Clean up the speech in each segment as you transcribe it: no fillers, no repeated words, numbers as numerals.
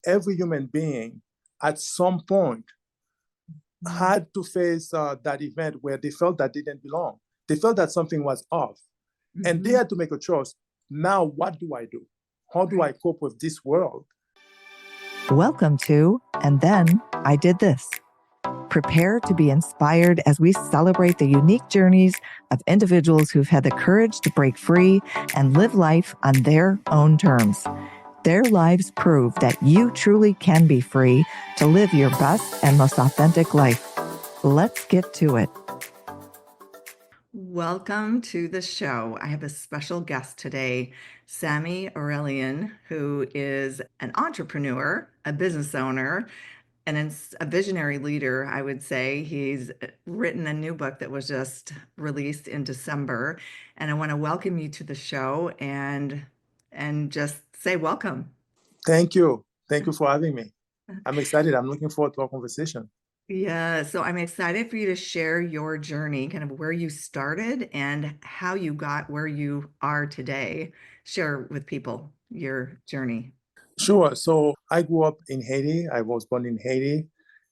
every human being at some point had to face that event where they felt that they didn't belong. They felt that something was off. And they had to make a choice. Now, what do I do? How do I cope with this world? Welcome to And Then I Did This. Prepare to be inspired as we celebrate the unique journeys of individuals who've had the courage to break free and live life on their own terms. Their lives prove that you truly can be free to live your best and most authentic life. Let's get to it. Welcome to the show. I have a special guest today, Sammy Orelien, who is an entrepreneur, a business owner, and a visionary leader, I would say. He's written a new book that was just released in December, and I want to welcome you to the show and just say welcome. Thank you. Thank you for having me. I'm excited. I'm looking forward to our conversation. Yeah, so I'm excited for you to share your journey, kind of where you started and how you got where you are today. Share with people your journey. Sure. So I grew up in Haiti. I was born in Haiti.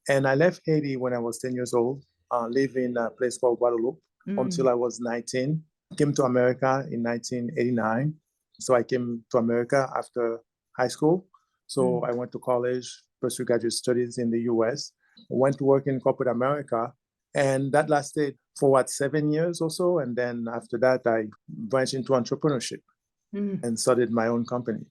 And I left Haiti when I was 10 years old, lived in a place called Guadeloupe until I was 19. Came to America in 1989. So I came to America after high school. So I went to college, pursued graduate studies in the US, went to work in corporate America. And that lasted for 7 years or so. And then after that, I branched into entrepreneurship and started my own company.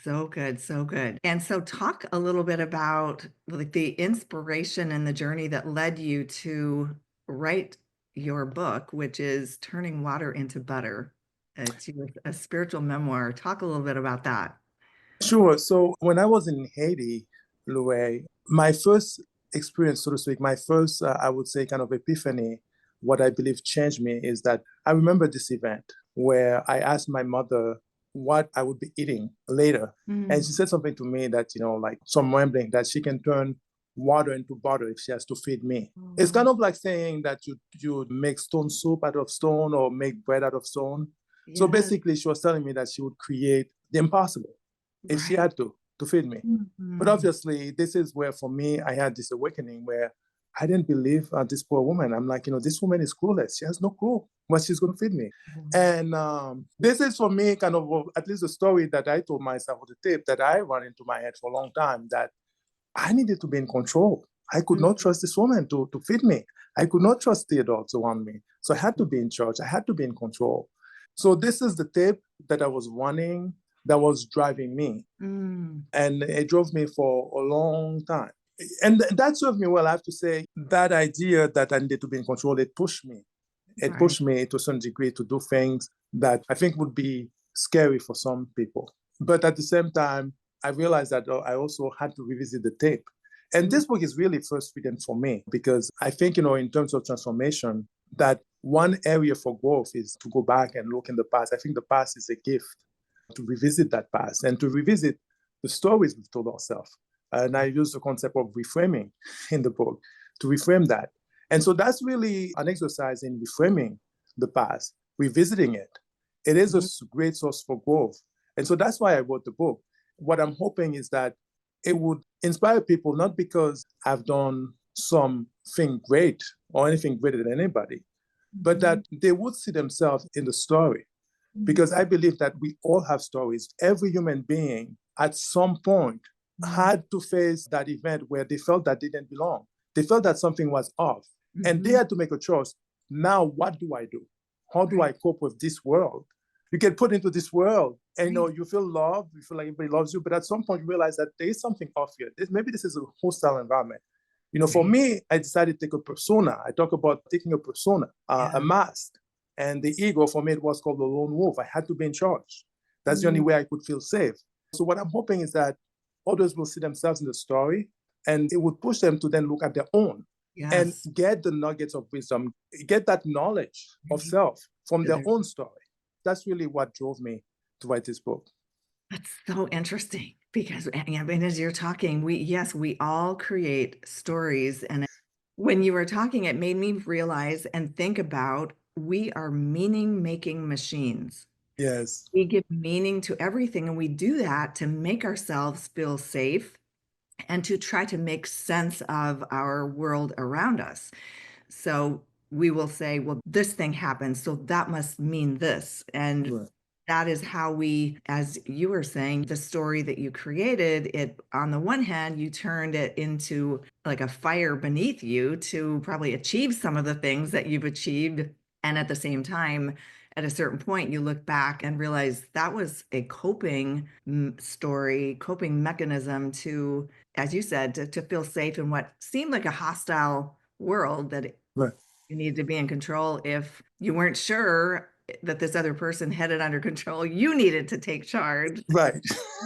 So good, so good. And so talk a little bit about like the inspiration and the journey that led you to write your book, which is Turning Water into Butter. It's a spiritual memoir. Talk a little bit about that. Sure. So when I was in Haiti, LuRae, my first experience, so to speak, my first, I would say, kind of epiphany, what I believe changed me is that I remember this event where I asked my mother what I would be eating later. And she said something to me that, like some rambling, that she can turn water into butter if she has to feed me. It's kind of like saying that you make stone soup out of stone or make bread out of stone. Yeah. So basically, she was telling me that she would create the impossible if she had to feed me. But obviously, this is where, for me, I had this awakening where I didn't believe this poor woman. I'm like, this woman is clueless. She has no clue what she's going to feed me. And this is, for me, kind of at least a story that I told myself on the tape that I run into my head for a long time, that I needed to be in control. I could not trust this woman to feed me. I could not trust the adults around me. So I had to be in charge. I had to be in control. So this is the tape that I was running that was driving me. And it drove me for a long time. And that served me well, I have to say. That idea that I needed to be in control, it pushed me. It pushed me to some degree to do things that I think would be scary for some people. But at the same time, I realized that I also had to revisit the tape. And this book is really first written for me because I think, in terms of transformation, that one area for growth is to go back and look in the past. I think the past is a gift, to revisit that past and to revisit the stories we've told ourselves. And I use the concept of reframing in the book to reframe that. And so that's really an exercise in reframing the past, revisiting it. It is a great source for growth. And so that's why I wrote the book. What I'm hoping is that it would inspire people, not because I've done something great or anything greater than anybody, but that they would see themselves in the story. Because I believe that we all have stories. Every human being at some point had to face that event where they felt that they didn't belong. They felt that something was off. And they had to make a choice. Now, what do I do? How do I cope with this world? You get put into this world and you feel loved, you feel like everybody loves you, but at some point you realize that there is something off here. Maybe this is a hostile environment. For me, I decided to take a persona. I talk about taking a persona, a mask. And the ego, for me, it was called the lone wolf. I had to be in charge. That's the only way I could feel safe. So what I'm hoping is that others will see themselves in the story, and it would push them to then look at their own and get the nuggets of wisdom, get that knowledge of self from their own story. That's really what drove me to write this book. That's so interesting because, as you're talking, we all create stories. And when you were talking, it made me realize and think about we are meaning-making machines. Yes. We give meaning to everything, and we do that to make ourselves feel safe and to try to make sense of our world around us. So we will say, well, this thing happened, so that must mean this. And Right. that is how we, as you were saying, the story that you created, it on the one hand, you turned it into like a fire beneath you to probably achieve some of the things that you've achieved. And at the same time, at a certain point, you look back and realize that was a coping story, coping mechanism to, as you said, to feel safe in what seemed like a hostile world, that Right. you needed to be in control. If you weren't sure that this other person had it under control, you needed to take charge, Right.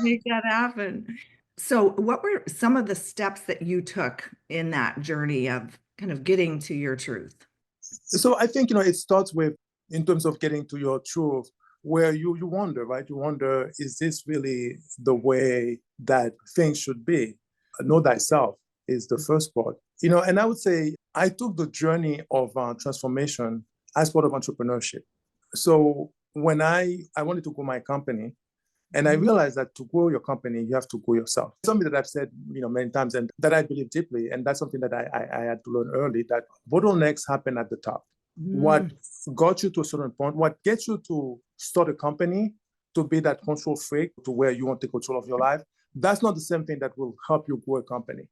make that happen. So what were some of the steps that you took in that journey of kind of getting to your truth? So I think, it starts with, in terms of getting to your truth, where you wonder, right? You wonder, is this really the way that things should be? Know thyself is the first part. And I would say I took the journey of transformation as part of entrepreneurship. So when I wanted to grow my company, and I realized that to grow your company, you have to grow yourself. Something that I've said, many times, and that I believe deeply, and that's something that I had to learn early, that bottlenecks happen at the top. What got you to a certain point, what gets you to start a company, to be that control freak, to where you want to take control of your life, that's not the same thing that will help you grow a company.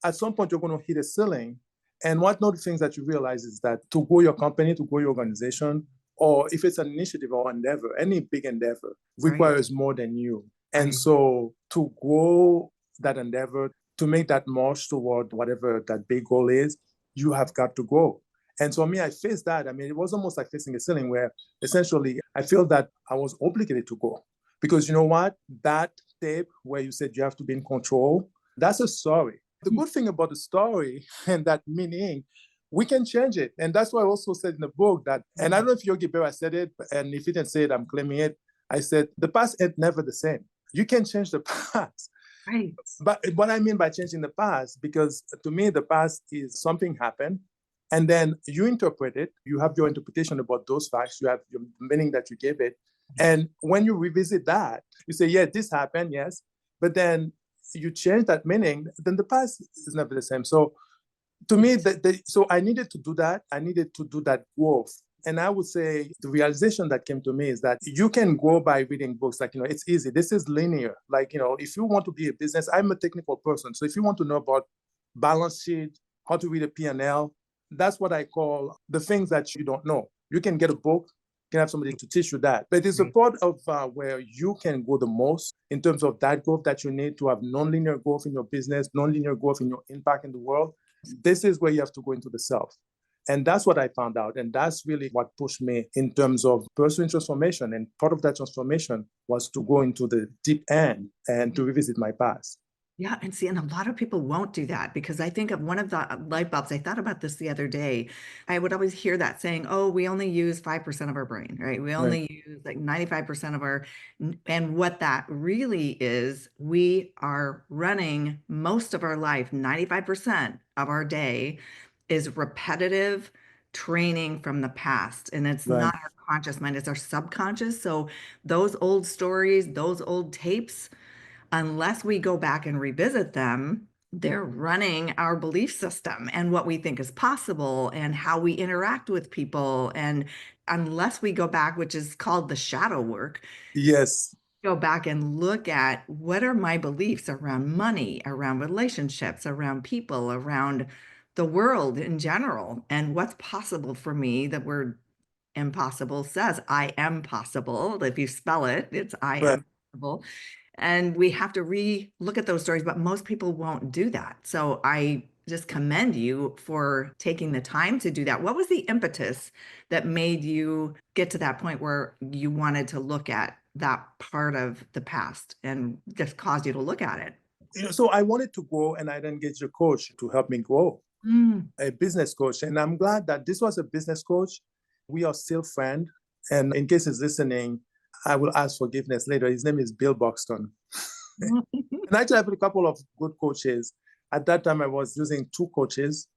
At some point, you're going to hit a ceiling. And one of the things that you realize is that to grow your company, to grow your organization, or if it's an initiative or endeavor, any big endeavor requires more than you. And so to grow that endeavor, to make that march toward whatever that big goal is, you have got to grow. And so me, I faced that. I mean, it was almost like facing a ceiling where essentially I feel that I was obligated to go. Because you know what? That tape where you said you have to be in control, that's a story. The good thing about the story and that meaning, we can change it. And that's why I also said in the book that, and I don't know if Yogi Berra said it, and if he didn't say it, I'm claiming it. I said, the past ain't never the same. You can change the past. Right. But what I mean by changing the past, because to me, the past is something happened, and then you interpret it. You have your interpretation about those facts. You have your meaning that you gave it. And when you revisit that, you say, yeah, this happened, yes. But then you change that meaning, then the past is never the same. So to me, so I needed to do that. I needed to do that growth. And I would say the realization that came to me is that you can grow by reading books. Like, it's easy. This is linear. Like, if you want to be a business, I'm a technical person. So if you want to know about balance sheet, how to read a P&L, that's what I call the things that you don't know. You can get a book, you can have somebody to teach you that. But it's a part of where you can go the most in terms of that growth that you need to have nonlinear growth in your business, nonlinear growth in your impact in the world. This is where you have to go into the self. And that's what I found out. And that's really what pushed me in terms of personal transformation. And part of that transformation was to go into the deep end and to revisit my past. Yeah. And see, and a lot of people won't do that, because I think of one of the light bulbs. I thought about this the other day. I would always hear that saying, oh, we only use 5% of our brain, right? We only use like 95% of our, and what that really is, we are running most of our life, 95% of our day is repetitive training from the past. And it's Right. not our conscious mind, it's our subconscious. So those old stories, those old tapes, unless we go back and revisit them, they're running our belief system and what we think is possible and how we interact with people. And unless we go back, which is called the shadow work, Yes. go back and look at what are my beliefs around money, around relationships, around people, around the world in general, and what's possible for me. The word impossible says I am possible. If you spell it, it's I Right. am possible. And we have to re-look at those stories, but most people won't do that. So I just commend you for taking the time to do that. What was the impetus that made you get to that point where you wanted to look at that part of the past and just caused you to look at it? So I wanted to grow, and I engaged a coach to help me grow, a business coach. And I'm glad that this was a business coach. We are still friends. And in case he's listening, I will ask forgiveness later. His name is Bill Buxton. And actually, I have a couple of good coaches. At that time, I was using two coaches.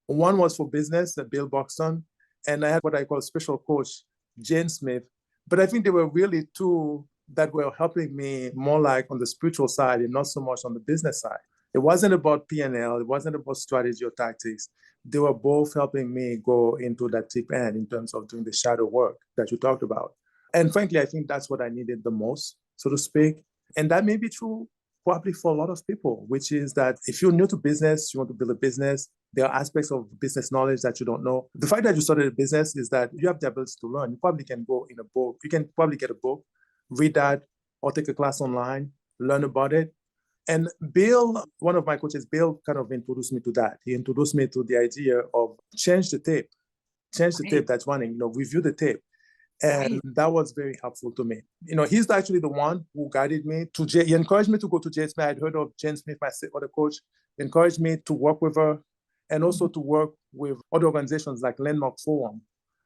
One was for business, Bill Buxton, and I had what I call special coach, Jane Smith. But I think there were really two that were helping me more like on the spiritual side and not so much on the business side. It wasn't about P&L. It wasn't about strategy or tactics. They were both helping me go into that deep end in terms of doing the shadow work that you talked about. And frankly, I think that's what I needed the most, so to speak. And that may be true probably for a lot of people, which is that if you're new to business, you want to build a business, there are aspects of business knowledge that you don't know. The fact that you started a business is that you have the ability to learn. You probably can go in a book. You can probably get a book, read that, or take a class online, learn about it. And Bill, one of my coaches, Bill kind of introduced me to that. He introduced me to the idea of change the tape that's running, review the tape. And that was very helpful to me. He's actually the one who guided me to Jay. He encouraged me to go to Jay Smith. I'd heard of Jane Smith, my other coach. He encouraged me to work with her and also to work with other organizations like Landmark Forum.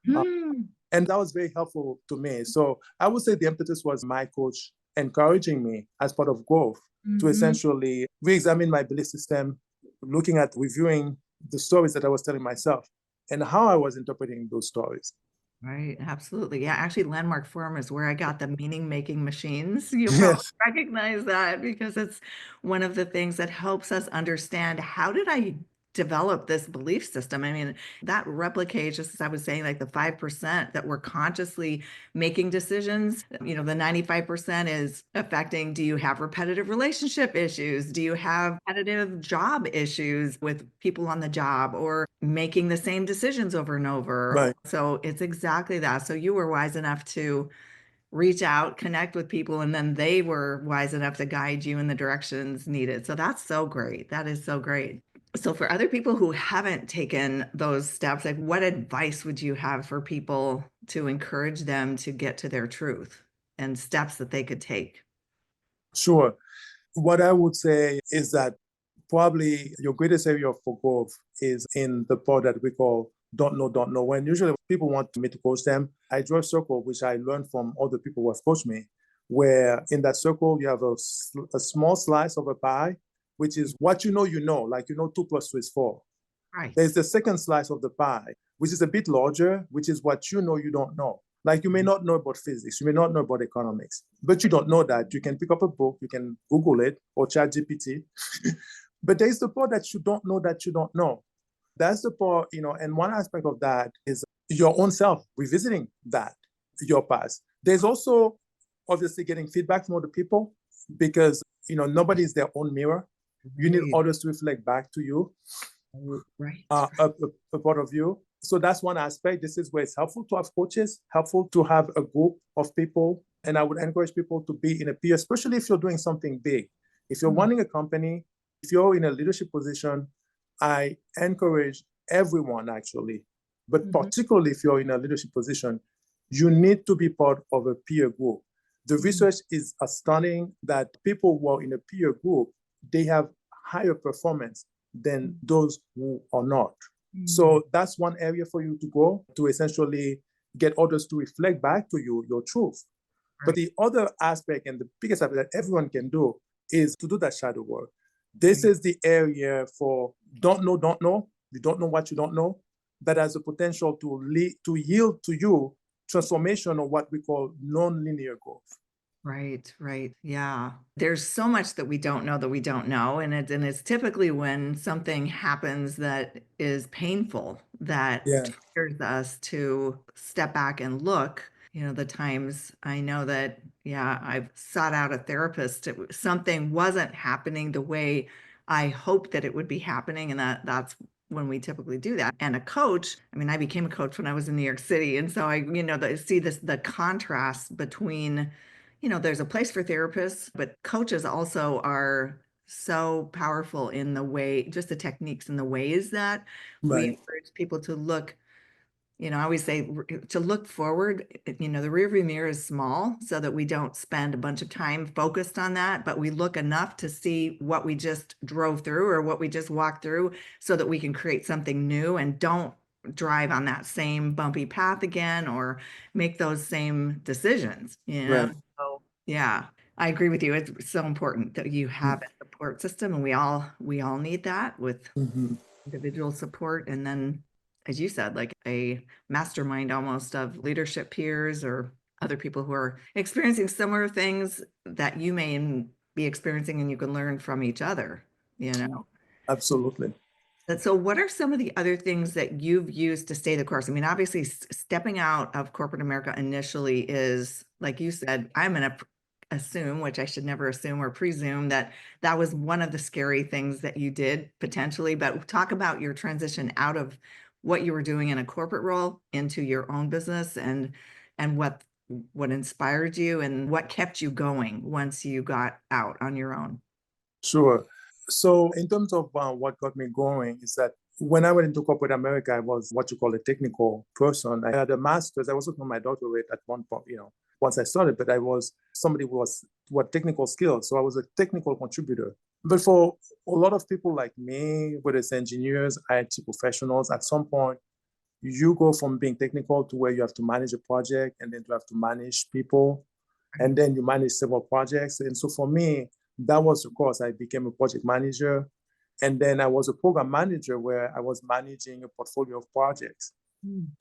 And that was very helpful to me. So I would say the impetus was my coach encouraging me as part of growth to essentially re-examine my belief system, looking at reviewing the stories that I was telling myself and how I was interpreting those stories. Right, absolutely. Yeah, actually, Landmark Forum is where I got the meaning-making machines. You probably recognize that because it's one of the things that helps us understand how did I develop this belief system. I mean, that replicates, just as I was saying, like the 5% that we're consciously making decisions. The 95% is affecting, do you have repetitive relationship issues? Do you have repetitive job issues with people on the job or making the same decisions over and over? Right. So it's exactly that. So you were wise enough to reach out, connect with people, and then they were wise enough to guide you in the directions needed. So that's so great. That is so great. So for other people who haven't taken those steps, like what advice would you have for people to encourage them to get to their truth and steps that they could take? Sure. What I would say is that probably your greatest area for growth is in the part that we call don't know. When usually people want me to coach them, I draw a circle, which I learned from other people who have coached me, where in that circle, you have a small slice of a pie, which is what you know, like 2 + 2 is 4. Right. There's the second slice of the pie, which is a bit larger, which is what you don't know. Like you may not know about physics, you may not know about economics, but you don't know that. You can pick up a book, you can Google it or chat GPT. But there's the part that you don't know that you don't know. That's the part, and one aspect of that is your own self, revisiting that, your past. There's also obviously getting feedback from other people because, nobody is their own mirror. You need others to reflect back to you, a part of you. So that's one aspect. This is where it's helpful to have coaches, helpful to have a group of people. And I would encourage people to be in a peer, especially if you're doing something big. If you're running a company, if you're in a leadership position, I encourage everyone actually, but particularly if you're in a leadership position, you need to be part of a peer group. The research is astounding that people who are in a peer group, they have higher performance than those who are not. So that's one area for you to go to essentially get others to reflect back to you your truth. But the other aspect and the biggest aspect that everyone can do is to do that shadow work. This is the area for don't know. You don't know what you don't know. That has the potential to yield to you transformation of what we call non-linear growth. Right. Yeah. There's so much that we don't know. And it's typically when something happens that is painful that triggers us to step back and look. The times I know that, I've sought out a therapist. Something wasn't happening the way I hoped that it would be happening. And that's when we typically do that. And a coach, I became a coach when I was in New York City. And so I, see the contrast between, there's a place for therapists, but coaches also are so powerful in the way, just the techniques and the ways that we encourage people to look. I always say to look forward, the rearview mirror is small so that we don't spend a bunch of time focused on that, but we look enough to see what we just drove through or what we just walked through so that we can create something new and don't drive on that same bumpy path again or make those same decisions. So yeah, I agree with you. It's so important that you have a support system, and we all need that with individual support, and then, as you said, like a mastermind almost of leadership peers or other people who are experiencing similar things that you may be experiencing, and you can learn from each other, you know? Absolutely. And so what are some of the other things that you've used to stay the course? I mean, obviously stepping out of corporate America initially is, like you said, I'm going to assume, which I should never assume or presume, that that was one of the scary things that you did potentially. But talk about your transition out of what you were doing in a corporate role into your own business, and what inspired you and what kept you going once you got out on your own. Sure. So, in terms of what got me going, is that when I went into corporate America, I was what you call a technical person. I had a master's. I was working on my doctorate at one point, once I started, but I was somebody who was what technical skills. So I was a technical contributor. But for a lot of people like me, whether it's engineers, IT professionals, at some point, you go from being technical to where you have to manage a project and then to have to manage people, and then you manage several projects. And so for me, that was the course. I became a project manager, and then I was a program manager where I was managing a portfolio of projects.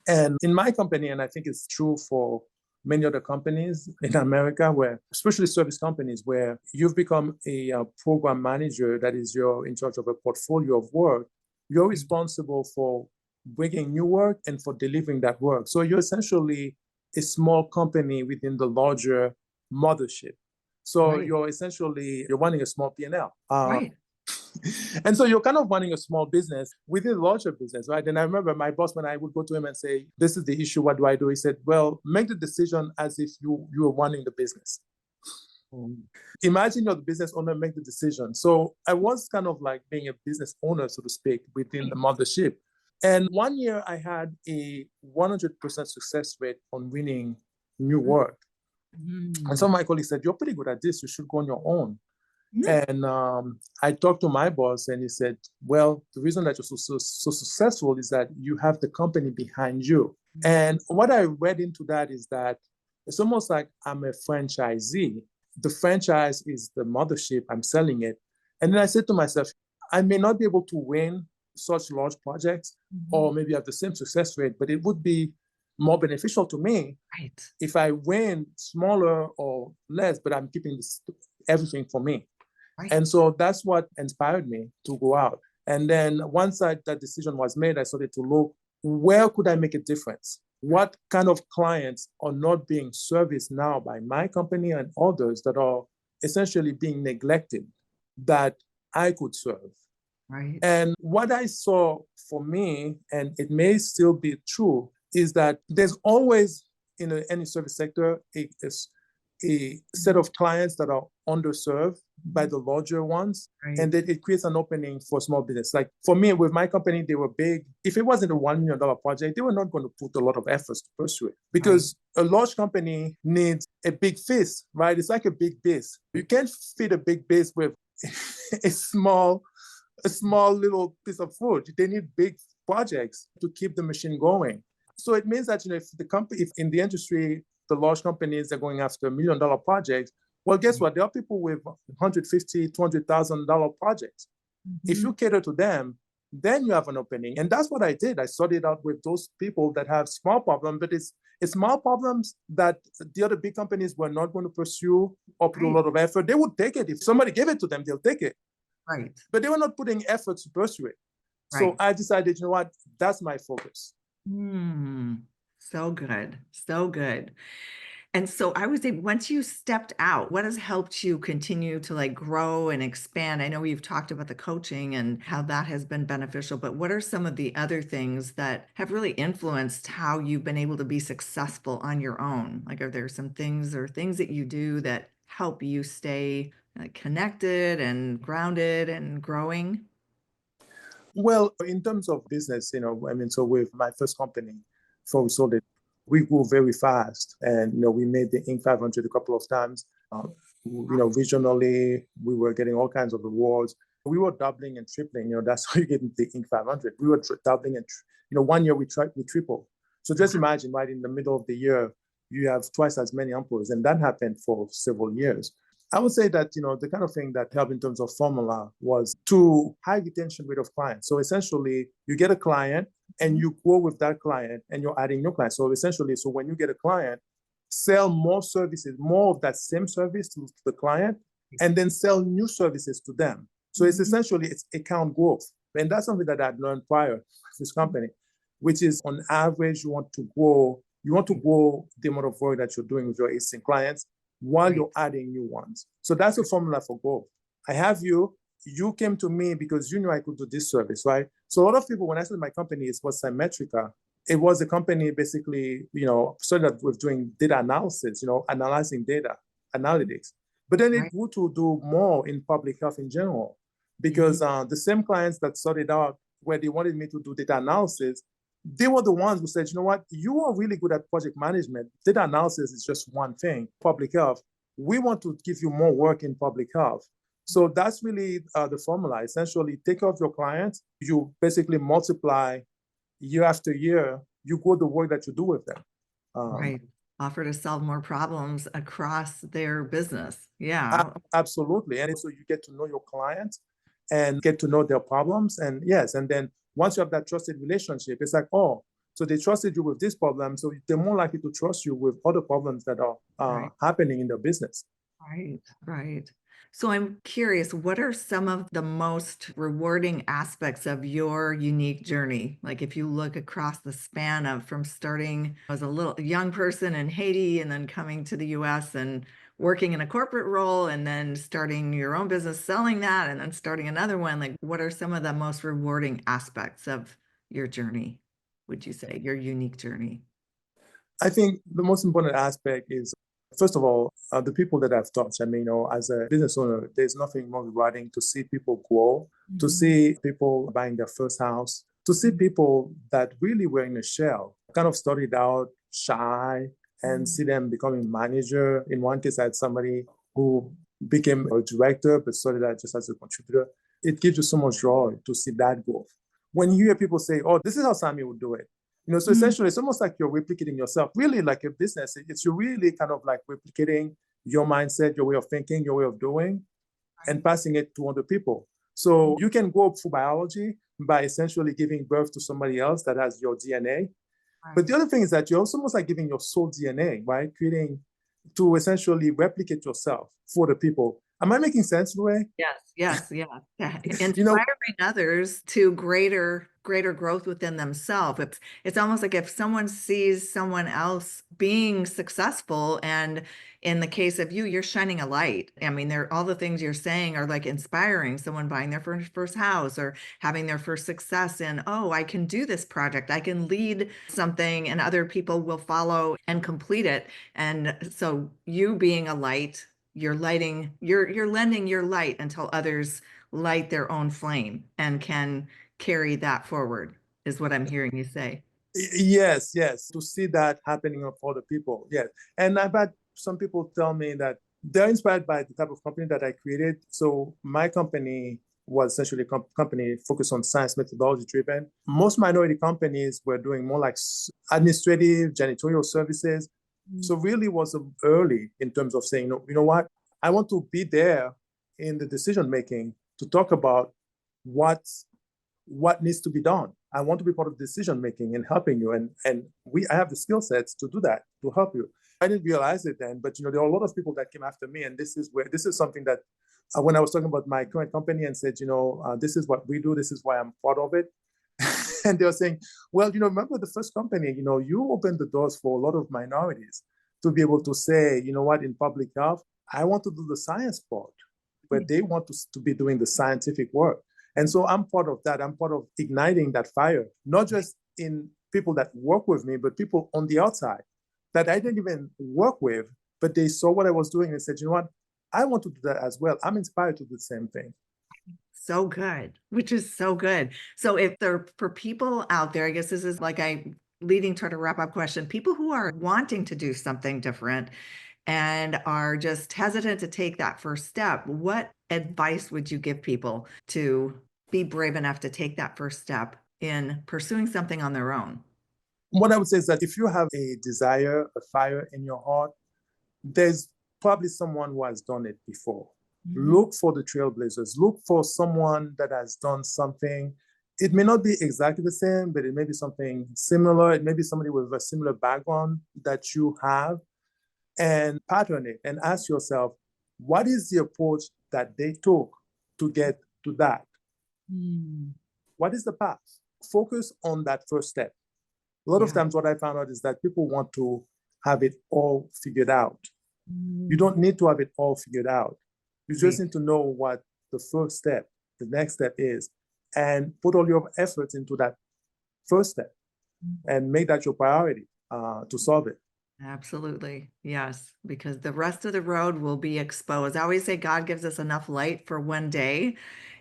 And in my company, and I think it's true for many other companies in America, where especially service companies, where you've become a program manager, that is, you're in charge of a portfolio of work. You're responsible for bringing new work and for delivering that work. So you're essentially a small company within the larger mothership. So Right. you're running a small P&L. Right. And so you're kind of running a small business within a larger business, right? And I remember my boss, when I would go to him and say, this is the issue, what do I do? He said, well, make the decision as if you were running the business. Imagine you're the business owner, make the decision. So I was kind of like being a business owner, so to speak, within the mothership. And one year I had a 100% success rate on winning new work. And some of my colleagues said, you're pretty good at this, you should go on your own. And I talked to my boss, and he said, well, the reason that you're so successful is that you have the company behind you. And what I read into that is that it's almost like I'm a franchisee. The franchise is the mothership, I'm selling it. And then I said to myself, I may not be able to win such large projects or maybe have the same success rate, but it would be more beneficial to me if I win smaller or less, but I'm keeping everything for me. And so that's what inspired me to go out. And then once that decision was made, I started to look, where could I make a difference? What kind of clients are not being serviced now by my company and others that are essentially being neglected that I could serve? And what I saw for me, and it may still be true, is that there's always in any service sector a set of clients that are underserved by the larger ones, and that it creates an opening for small business. Like for me, with my company, they were big. If it wasn't a $1 million project, they were not going to put a lot of efforts to pursue it, because a large company needs a big fist, right? It's like a big base. You can't feed a big base with a small little piece of food. They need big projects to keep the machine going. So it means that, if in the industry, the large companies are going after $1 million projects, well, guess what? There are people with $150,000, $200,000 projects. If you cater to them, then you have an opening. And that's what I did. I started out with those people that have small problems, but it's small problems that the other big companies were not going to pursue or put a lot of effort. They would take it. If somebody gave it to them, they'll take it. But they were not putting effort to pursue it. So I decided, you know what? That's my focus. So good. So good. And so I would say, once you stepped out, what has helped you continue to grow and expand? I know you've talked about the coaching and how that has been beneficial, but what are some of the other things that have really influenced how you've been able to be successful on your own? Are there some things or things that you do that help you stay connected and grounded and growing? Well, in terms of business, so with my first company, before we sold it, we grew very fast, and we made the Inc. 500 a couple of times. Regionally, we were getting all kinds of awards. We were doubling and tripling. That's how you get into the Inc. 500. We were doubling, and 1 year we tripled. So just imagine, right in the middle of the year, you have twice as many employees, and that happened for several years. I would say that, the kind of thing that helped in terms of formula was to high retention rate of clients. So essentially, you get a client and you grow with that client and you're adding new clients. So essentially, when you get a client, sell more services, more of that same service to the client, and then sell new services to them. So it's essentially, it's account growth. And that's something that I'd learned prior to this company, which is on average, you want to grow the amount of work that you're doing with your existing clients while you're adding new ones. So that's the formula for growth. I have you came to me because you knew I could do this service, right? So a lot of people, when I started my company, it was Symmetrica. It was a company basically, started with doing data analysis, analyzing data, analytics. But then it grew to do more in public health in general, because the same clients that started out where they wanted me to do data analysis, they were the ones who said, you know what, you are really good at project management. Data analysis is just one thing. Public health, we want to give you more work in public health. So that's really the formula. Essentially, take care of your clients. You basically multiply year after year, you grow the work that you do with them. Right. Offer to solve more problems across their business. Yeah. Absolutely. And so you get to know your clients and get to know their problems. And yes, and then once you have that trusted relationship, it's like, oh, so they trusted you with this problem, so they're more likely to trust you with other problems that are happening in their business. Right. So I'm curious, what are some of the most rewarding aspects of your unique journey? Like if you look across the span of from starting as a young person in Haiti and then coming to the US and working in a corporate role and then starting your own business, selling that, and then starting another one, like what are some of the most rewarding aspects of your journey, would you say, your unique journey? I think the most important aspect is, first of all, the people that I've touched. I mean, as a business owner, there's nothing more rewarding to see people grow, to see people buying their first house, to see people that really were in a shell, kind of started out shy, and see them becoming manager. In one case, I had somebody who became a director, but started out just as a contributor. It gives you so much joy to see that growth. When you hear people say, oh, this is how Sammy would do it. So essentially, it's almost like you're replicating yourself. Really, like a business, it's you really kind of like replicating your mindset, your way of thinking, your way of doing, and passing it to other people. So you can go through biology by essentially giving birth to somebody else that has your DNA. But the other thing is that you're also almost like giving your soul DNA, right? Creating to essentially replicate yourself for the people. Am I making sense, LuRae? Yes. Inspiring others to greater growth within themselves. It's almost like if someone sees someone else being successful, and in the case of you, you're shining a light. I mean, all the things you're saying are like inspiring someone buying their first house or having their first success in, oh, I can do this project. I can lead something and other people will follow and complete it. And so you being a light, you're lending your light until others light their own flame and can carry that forward, is what I'm hearing you say. Yes. To see that happening for the people. Yes. And I've had some people tell me that they're inspired by the type of company that I created. So my company was essentially a company focused on science methodology driven. Most minority companies were doing more like administrative, janitorial services. So really was early in terms of saying, you know what, I want to be there in the decision making to talk about what needs to be done. I want to be part of the decision making and helping you. And I have the skill sets to do that, to help you. I didn't realize it then, but there are a lot of people that came after me, and this is something that when I was talking about my current company and said, this is what we do, this is why I'm part of it. And they were saying, well, remember the first company, you opened the doors for a lot of minorities to be able to say, you know what, in public health, I want to do the science part, but they want to be doing the scientific work. And so I'm part of that. I'm part of igniting that fire, not just in people that work with me, but people on the outside that I didn't even work with, but they saw what I was doing and said, you know what, I want to do that as well. I'm inspired to do the same thing. So good, which is so good. So if for people out there, I guess this is like leading toward a wrap-up question, people who are wanting to do something different and are just hesitant to take that first step, what advice would you give people to be brave enough to take that first step in pursuing something on their own? What I would say is that if you have a desire, a fire in your heart, there's probably someone who has done it before. Look for the trailblazers. Look for someone that has done something. It may not be exactly the same, but it may be something similar. It may be somebody with a similar background that you have. and pattern it and ask yourself, what is the approach that they took to get to that? What is the path? Focus on that first step. A lot of times what I found out is that people want to have it all figured out. You don't need to have it all figured out. You just need to know what the first step, the next step is, and put all your efforts into that first step and make that your priority to solve it. Absolutely. Yes. Because the rest of the road will be exposed. I always say God gives us enough light for one day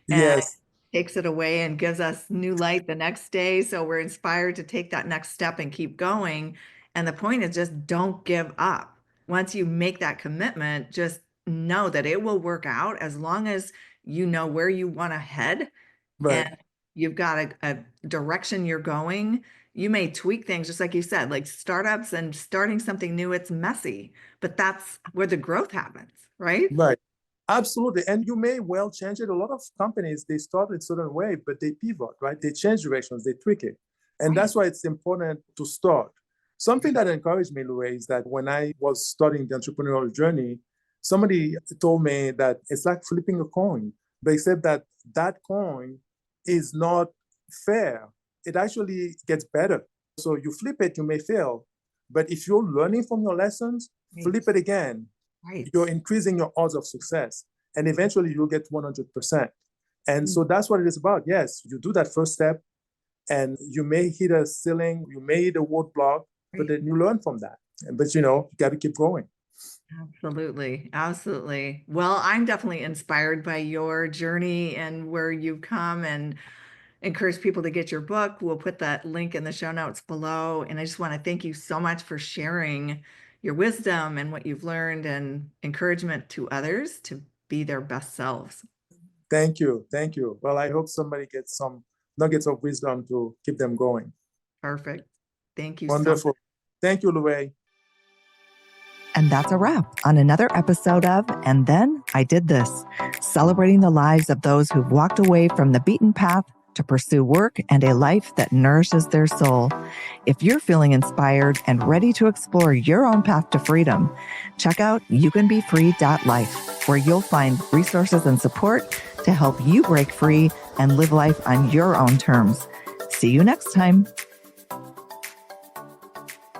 and Yes. takes it away and gives us new light the next day. So we're inspired to take that next step and keep going. And the point is just don't give up. Once you make that commitment, just know that it will work out as long as you know where you want to head. Right. And you've got a direction you're going. You may tweak things, just like you said, like startups and starting something new, it's messy, but that's where the growth happens, right? Right. Absolutely. And you may well change it. A lot of companies, they start in a certain way, but they pivot, right? They change directions, they tweak it. And that's why it's important to start. Something that encouraged me, LuRae, is that when I was starting the entrepreneurial journey, somebody told me that it's like flipping a coin, but except that that coin is not fair. It actually gets better. So you flip it, you may fail. But if you're learning from your lessons, flip it again. You're increasing your odds of success. And eventually you'll get 100%. And so that's what it is about. Yes, you do that first step and you may hit a ceiling, you may hit a roadblock, but then you learn from that. But you got to keep going. Absolutely. Absolutely. Well, I'm definitely inspired by your journey and where you've come, and encourage people to get your book. We'll put that link in the show notes below. And I just want to thank you so much for sharing your wisdom and what you've learned and encouragement to others to be their best selves. Thank you. Thank you. Well, I hope somebody gets some nuggets of wisdom to keep them going. Perfect. Thank you. Wonderful. So much. Thank you, LuRae. And that's a wrap on another episode of And Then I Did This, celebrating the lives of those who've walked away from the beaten path to pursue work and a life that nourishes their soul. If you're feeling inspired and ready to explore your own path to freedom, check out youcanbefree.life, where you'll find resources and support to help you break free and live life on your own terms. See you next time.